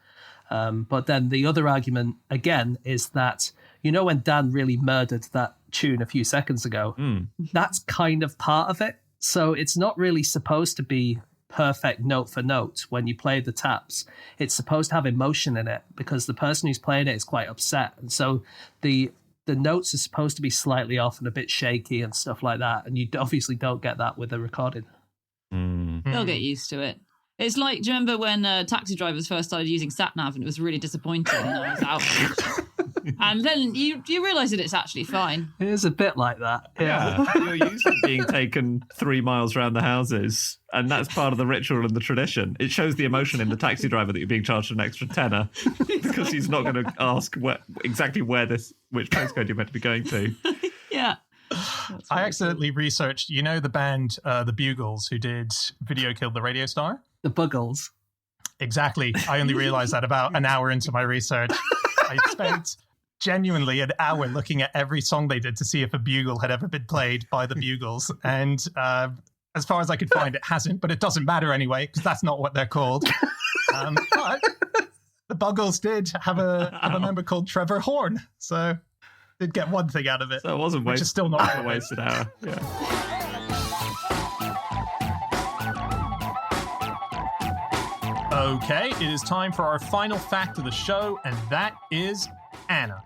[SPEAKER 3] But then the other argument, again, is that, when Dan really murdered that tune a few seconds ago, that's kind of part of it. So it's not really supposed to be perfect note for note when you play the taps. It's supposed to have emotion in it because the person who's playing it is quite upset. And so the notes are supposed to be slightly off and a bit shaky and stuff like that. And you obviously don't get that with a recording.
[SPEAKER 5] They'll get used to it. It's like, do you remember when taxi drivers first started using sat-nav and it was really disappointing and I was outraged? And then you realise that it's actually fine.
[SPEAKER 3] It is a bit like that.
[SPEAKER 4] Yeah. You're used to being taken 3 miles around the houses, and that's part of the ritual and the tradition. It shows the emotion in the taxi driver that you're being charged an extra tenner because he's not going to ask exactly which postcode you're meant to be going to.
[SPEAKER 5] Yeah.
[SPEAKER 2] I accidentally researched, the band The Bugles, who did Video Killed the Radio Star?
[SPEAKER 3] The Buggles.
[SPEAKER 2] Exactly. I only realised that about an hour into my research. I spent genuinely an hour looking at every song they did to see if a bugle had ever been played by the Bugles. And as far as I could find, it hasn't, but it doesn't matter anyway, because that's not what they're called. But the Buggles did have a member called Trevor Horn. So did get one thing out of it.
[SPEAKER 4] So it wasn't
[SPEAKER 2] which is still not
[SPEAKER 4] a wasted hour. Yeah.
[SPEAKER 2] Okay, it is time for our final fact of the show, and that is Anna.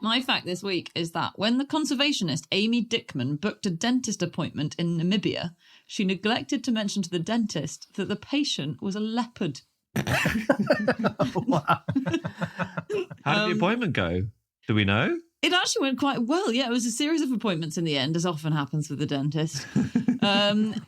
[SPEAKER 5] My fact this week is that when the conservationist Amy Dickman booked a dentist appointment in Namibia, she neglected to mention to the dentist that the patient was a leopard.
[SPEAKER 3] Wow.
[SPEAKER 4] How did the appointment go? Do we know?
[SPEAKER 5] It actually went quite well. Yeah, it was a series of appointments in the end, as often happens with the dentist. And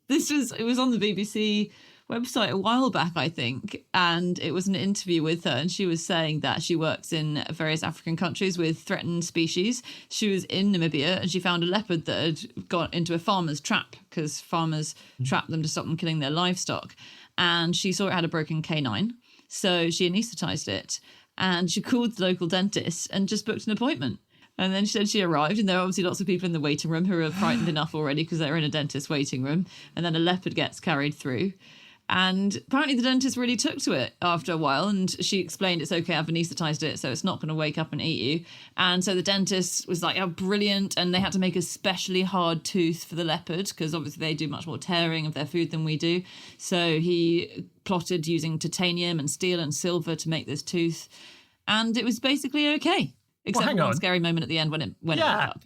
[SPEAKER 5] it was on the BBC website a while back, I think, and it was an interview with her, and she was saying that she works in various African countries with threatened species. She was in Namibia and she found a leopard that had got into a farmer's trap because farmers trap them to stop them killing their livestock, and she saw it had a broken canine, so she anaesthetized it, and she called the local dentist and just booked an appointment. And then she said she arrived, and there are obviously lots of people in the waiting room who are frightened enough already because they're in a dentist waiting room, and then a leopard gets carried through. And apparently the dentist really took to it after a while, and she explained it's okay, I've anaesthetized it, so it's not going to wake up and eat you. And so the dentist was like, oh, brilliant. And they had to make a specially hard tooth for the leopard because obviously they do much more tearing of their food than we do. So he plotted using titanium and steel and silver to make this tooth. And it was basically okay. Except
[SPEAKER 2] hang
[SPEAKER 5] for one
[SPEAKER 2] on.
[SPEAKER 5] scary moment at the end when it went
[SPEAKER 2] Yeah.
[SPEAKER 5] up.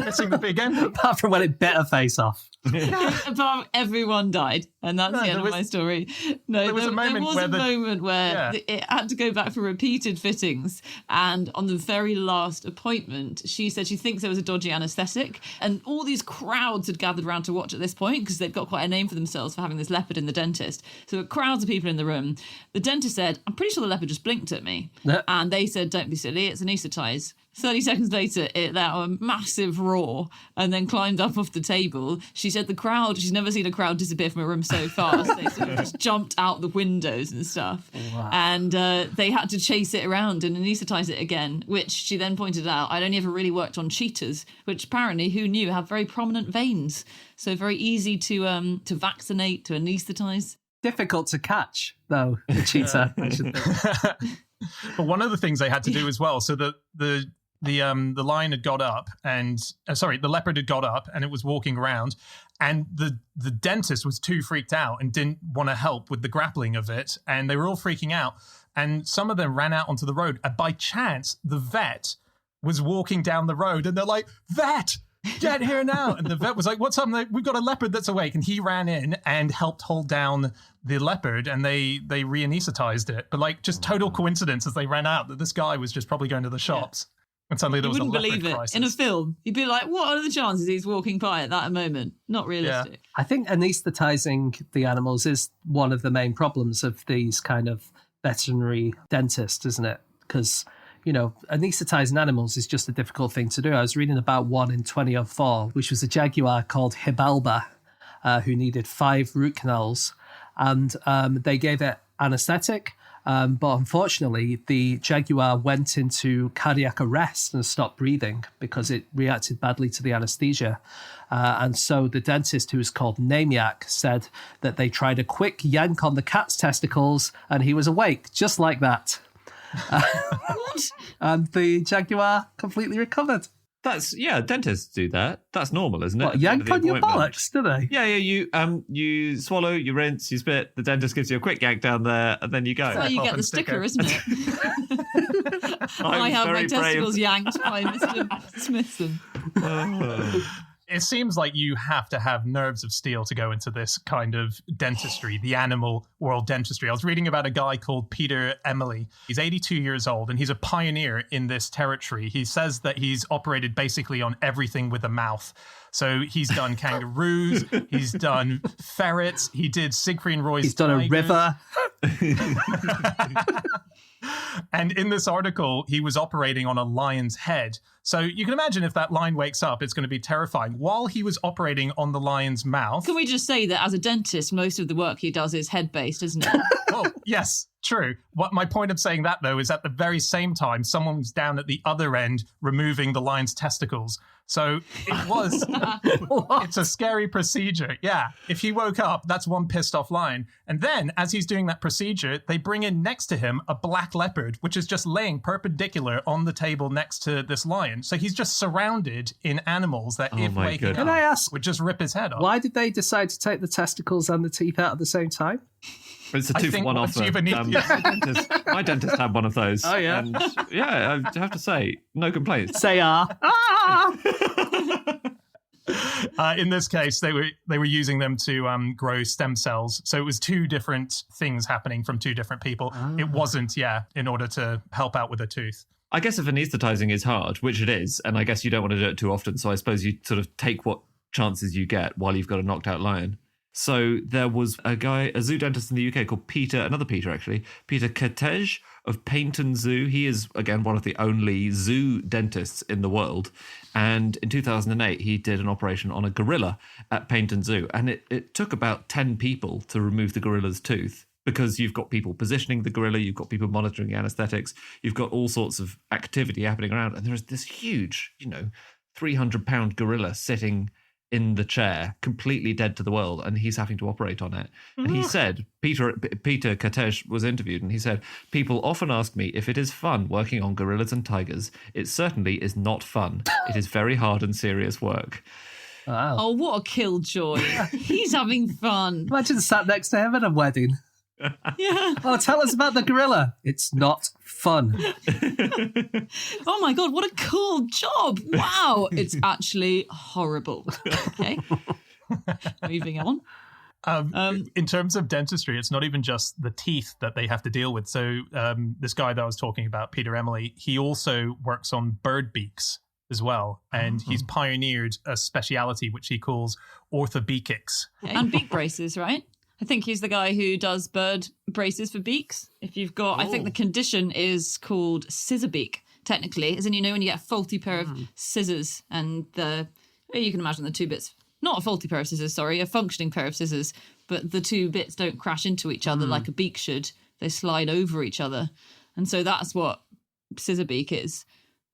[SPEAKER 2] Missing the big ending.
[SPEAKER 3] Apart from when it bit her face off.
[SPEAKER 5] Apart from everyone died, and that's
[SPEAKER 2] No,
[SPEAKER 5] the end
[SPEAKER 2] there
[SPEAKER 5] of my story. No,
[SPEAKER 2] there was a moment where
[SPEAKER 5] it had to go back for repeated fittings, and on the very last appointment, she said she thinks there was a dodgy anaesthetic, and all these crowds had gathered around to watch at this point because they've got quite a name for themselves for having this leopard in the dentist. So crowds of people in the room. The dentist said, "I'm pretty sure the leopard just blinked at me," and they said, "Don't be silly, it's anaesthetised." 30 seconds later, it let out a massive roar and then climbed up off the table. She said the crowd, she's never seen a crowd disappear from a room so fast. They sort of just jumped out the windows and stuff.
[SPEAKER 3] Wow.
[SPEAKER 5] And they had to chase it around and anaesthetise it again, which she then pointed out, I'd only ever really worked on cheetahs, which apparently, who knew, have very prominent veins. So very easy to vaccinate, to anaesthetise.
[SPEAKER 3] Difficult to catch, though, the cheetah, I should think.
[SPEAKER 2] But one of the things they had to do as well, so the lion had got up and the leopard had got up and it was walking around, and the dentist was too freaked out and didn't want to help with the grappling of it, and they were all freaking out, and some of them ran out onto the road, and by chance the vet was walking down the road, and they're like, "Vet, get here now!" And the vet was like, "What's up? We've got a leopard that's awake." And he ran in and helped hold down the leopard, and they re-anesthetized it. But like, just total coincidence as they ran out that this guy was just probably going to the shops. And suddenly there
[SPEAKER 5] You
[SPEAKER 2] was a
[SPEAKER 5] wouldn't
[SPEAKER 2] leopard
[SPEAKER 5] believe it.
[SPEAKER 2] crisis.
[SPEAKER 5] In a film, you'd be like, what are the chances he's walking by at that moment? Not realistic.
[SPEAKER 3] I think anaesthetizing the animals is one of the main problems of these kind of veterinary dentists, isn't it? Because, anesthetizing animals is just a difficult thing to do. I was reading about one in 2004, which was a jaguar called Hibalba, who needed 5 root canals. And they gave it anesthetic. But unfortunately, the jaguar went into cardiac arrest and stopped breathing because it reacted badly to the anesthesia. And so the dentist, who was called Namiak, said that they tried a quick yank on the cat's testicles and he was awake, just like that. And the jaguar completely recovered.
[SPEAKER 4] Dentists do that. That's normal, isn't it?
[SPEAKER 3] What, yank on your bollocks, do they?
[SPEAKER 4] Yeah. You swallow, you rinse, you spit. The dentist gives you a quick yank down there, and then you go.
[SPEAKER 5] That's how you
[SPEAKER 2] Pop
[SPEAKER 5] get
[SPEAKER 2] and
[SPEAKER 5] the sticker,
[SPEAKER 2] sticker.
[SPEAKER 5] isn't it? I have my testicles yanked by Mr. Smithson.
[SPEAKER 2] It seems like you have to have nerves of steel to go into this kind of dentistry, the animal world dentistry. I was reading about a guy called Peter Emily. He's 82 years old and he's a pioneer in this territory. He says that he's operated basically on everything with a mouth. So he's done kangaroos, he's done ferrets, he did Siegfried and Roy's
[SPEAKER 3] He's done a river.
[SPEAKER 2] And in this article, he was operating on a lion's head. So you can imagine if that lion wakes up, it's going to be terrifying. While he was operating on the lion's mouth...
[SPEAKER 5] Can we just say that as a dentist, most of the work he does is head-based, isn't it?
[SPEAKER 2] Oh, yes, true. What my point of saying that, though, is at the very same time, someone's down at the other end removing the lion's testicles. So it was... it's a scary procedure. Yeah. If he woke up, that's one pissed off lion. And then, as he's doing that procedure, they bring in next to him a black leopard, which is just laying perpendicular on the table next to this lion. So he's just surrounded in animals that, if
[SPEAKER 4] my
[SPEAKER 2] waking
[SPEAKER 4] goodness.
[SPEAKER 2] up,
[SPEAKER 3] Can I ask,
[SPEAKER 2] would just rip his head off.
[SPEAKER 3] why did they decide to take the testicles and the teeth out at the same time?
[SPEAKER 4] It's a
[SPEAKER 2] I think
[SPEAKER 4] 2-for-1
[SPEAKER 2] once
[SPEAKER 4] offer.
[SPEAKER 2] you've anesthetized-
[SPEAKER 4] My dentist had one of those.
[SPEAKER 3] Oh, yeah?
[SPEAKER 4] And yeah, I have to say, no complaints.
[SPEAKER 3] Say
[SPEAKER 2] In this case, they were using them to grow stem cells. So it was 2 different things happening from 2 different people. It wasn't, in order to help out with a tooth.
[SPEAKER 4] I guess if anaesthetizing is hard, which it is, and I guess you don't want to do it too often, so I suppose you sort of take what chances you get while you've got a knocked out lion. So there was a zoo dentist in the UK called Peter Katej of Paignton Zoo. He is, again, one of the only zoo dentists in the world. And in 2008, he did an operation on a gorilla at Paignton Zoo. And it took about 10 people to remove the gorilla's tooth, because you've got people positioning the gorilla, you've got people monitoring the anesthetics, you've got all sorts of activity happening around. And there's this huge, 300-pound gorilla sitting in the chair, completely dead to the world, and he's having to operate on it. And he said, Peter Katej was interviewed, and he said, "People often ask me if it is fun working on gorillas and tigers. It certainly is not fun. It is very hard and serious work."
[SPEAKER 3] Wow.
[SPEAKER 5] Oh, what a killjoy. He's having fun.
[SPEAKER 3] Imagine sat next to him at a wedding.
[SPEAKER 5] Yeah.
[SPEAKER 3] Oh, tell us about the gorilla. It's not fun.
[SPEAKER 5] Oh my God, what a cool job. Wow. It's actually horrible. Okay. Moving on.
[SPEAKER 2] In terms of dentistry, it's not even just the teeth that they have to deal with. So this guy that I was talking about, Peter Emily, he also works on bird beaks as well. And he's pioneered a speciality which he calls orthobeakics.
[SPEAKER 5] And beak braces, right? I think he's the guy who does bird braces for beaks. If you've got, I think the condition is called scissor beak, technically, as in, when you get a faulty pair of scissors and you can imagine the two bits, not a faulty pair of scissors, sorry, a functioning pair of scissors, but the two bits don't crash into each other like a beak should. They slide over each other. And so that's what scissor beak is.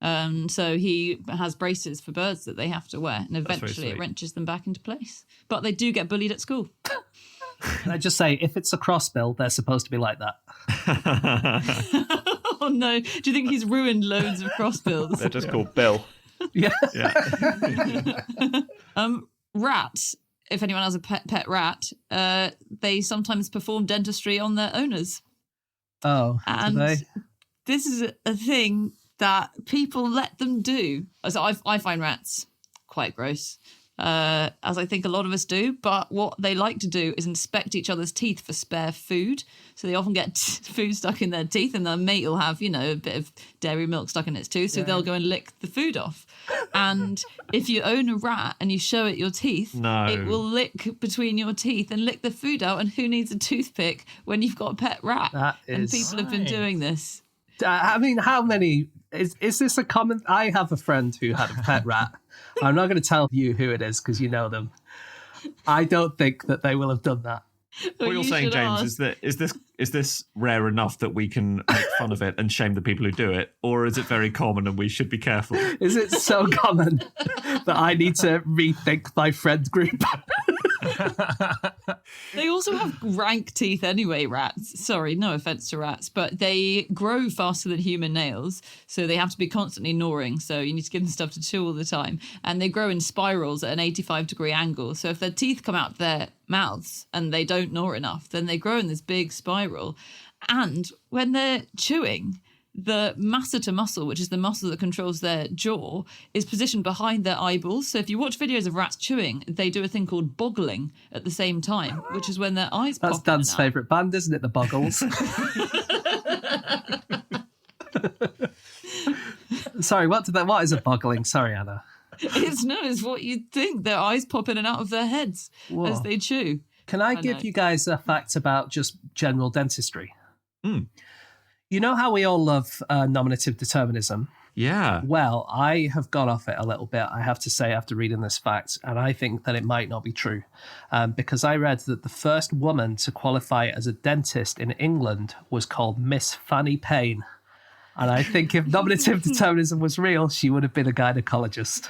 [SPEAKER 5] So he has braces for birds that they have to wear, and eventually it wrenches them back into place. But they do get bullied at school.
[SPEAKER 3] Can I just say, if it's a crossbill, they're supposed to be like that.
[SPEAKER 5] Oh no! Do you think he's ruined loads of crossbills?
[SPEAKER 6] They're just called Bill.
[SPEAKER 3] Yeah.
[SPEAKER 5] Rats. If anyone has a pet rat, they sometimes perform dentistry on their owners.
[SPEAKER 3] Oh,
[SPEAKER 5] and
[SPEAKER 3] do they?
[SPEAKER 5] This is a thing that people let them do. So I find rats quite gross. As I think a lot of us do, but what they like to do is inspect each other's teeth for spare food. So they often get food stuck in their teeth, and their mate will have, a bit of dairy milk stuck in its tooth, so they'll go and lick the food off. And if you own a rat and you show it your teeth, it will lick between your teeth and lick the food out, and who needs a toothpick when you've got a pet rat? And people have been doing this.
[SPEAKER 3] I mean, how many... Is this a common... I have a friend who had a pet rat. I'm not going to tell you who it is because you know them. I don't think that they will have done that.
[SPEAKER 4] What you're saying, James, is this rare enough that we can make fun of it and shame the people who do it, or is it very common and we should be careful?
[SPEAKER 3] Is it so common that I need to rethink my friend group?
[SPEAKER 5] They also have rank teeth anyway, rats. Sorry, no offense to rats, but they grow faster than human nails, so they have to be constantly gnawing, so you need to give them stuff to chew all the time. And they grow in spirals at an 85-degree angle, so if their teeth come out their mouths and they don't gnaw enough, then they grow in this big spiral. And when they're chewing, the masseter muscle, which is the muscle that controls their jaw, is positioned behind their eyeballs. So if you watch videos of rats chewing, they do a thing called boggling at the same time, which is when their eyes pop.
[SPEAKER 3] That's Dan's favourite band, isn't it? The Boggles. Sorry, what is a boggling? Sorry, Anna.
[SPEAKER 5] It's what you'd think. Their eyes pop in and out of their heads as they chew.
[SPEAKER 3] Can I give you guys a fact about just general dentistry? You know how we all love nominative determinism?
[SPEAKER 4] Yeah.
[SPEAKER 3] Well, I have gone off it a little bit, I have to say, after reading this fact, and I think that it might not be true, because I read that the first woman to qualify as a dentist in England was called Miss Fanny Payne. And I think if nominative determinism was real, she would have been a gynecologist.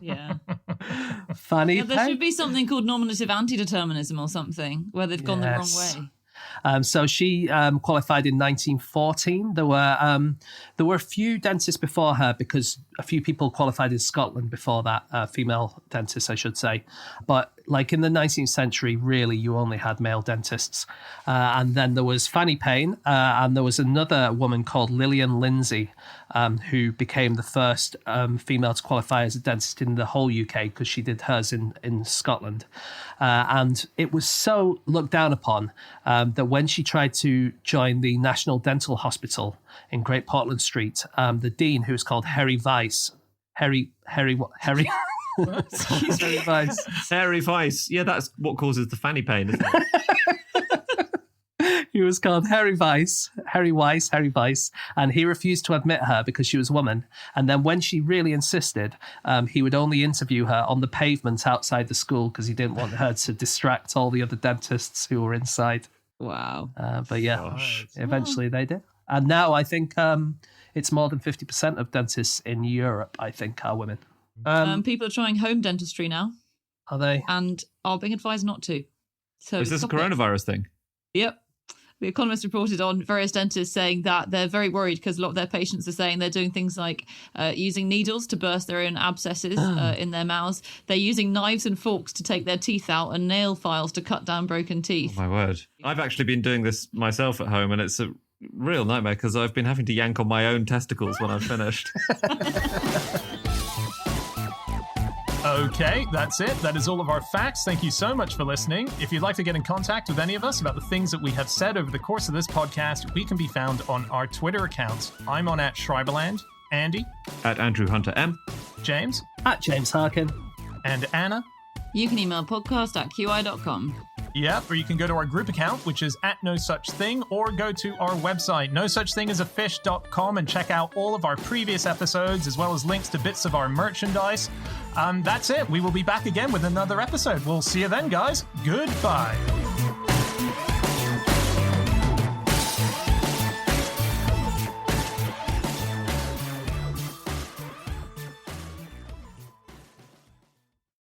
[SPEAKER 5] Yeah.
[SPEAKER 3] Fanny Payne?
[SPEAKER 5] There should be something called nominative anti-determinism or something, where they've gone the wrong way.
[SPEAKER 3] So she qualified in 1914. There were a few dentists before her because a few people qualified in Scotland before that, female dentists, I should say. But like in the 19th century, really, you only had male dentists. And then there was Fanny Payne, and there was another woman called Lillian Lindsay, who became the first female to qualify as a dentist in the whole UK because she did hers in Scotland. And it was so looked down upon that when she tried to join the National Dental Hospital in Great Portland Street, the dean, who was called Harry Weiss, Harry Weiss.
[SPEAKER 4] Harry Weiss. Yeah, that's what causes the fanny pain, isn't it?
[SPEAKER 3] He was called Harry Weiss, and he refused to admit her because she was a woman. And then when she really insisted, he would only interview her on the pavement outside the school because he didn't want her to distract all the other dentists who were inside.
[SPEAKER 5] Wow.
[SPEAKER 3] But yeah, eventually they did. And now I think it's more than 50% of dentists in Europe, I think, are women.
[SPEAKER 5] People are trying home dentistry now.
[SPEAKER 3] Are they?
[SPEAKER 5] And are being advised not to. So
[SPEAKER 4] is this a coronavirus thing?
[SPEAKER 5] Yep. The Economist reported on various dentists saying that they're very worried because a lot of their patients are saying they're doing things like using needles to burst their own abscesses in their mouths. They're using knives and forks to take their teeth out and nail files to cut down broken teeth.
[SPEAKER 4] Oh, my word. I've actually been doing this myself at home, and it's a real nightmare because I've been having to yank on my own testicles when I've finished.
[SPEAKER 2] Okay, that's it. That is all of our facts. Thank you so much for listening. If you'd like to get in contact with any of us about the things that we have said over the course of this podcast, we can be found on our Twitter accounts. I'm on @Schreiberland. Andy.
[SPEAKER 4] At Andrew Hunter M.
[SPEAKER 2] James.
[SPEAKER 3] At James Harkin.
[SPEAKER 2] And Anna.
[SPEAKER 5] You can email podcast@qi.com.
[SPEAKER 2] Yep, or you can go to our group account, which is @NoSuchThing, or go to our website, nosuchthingasafish.com, and check out all of our previous episodes, as well as links to bits of our merchandise. That's it. We will be back again with another episode. We'll see you then, guys. Goodbye.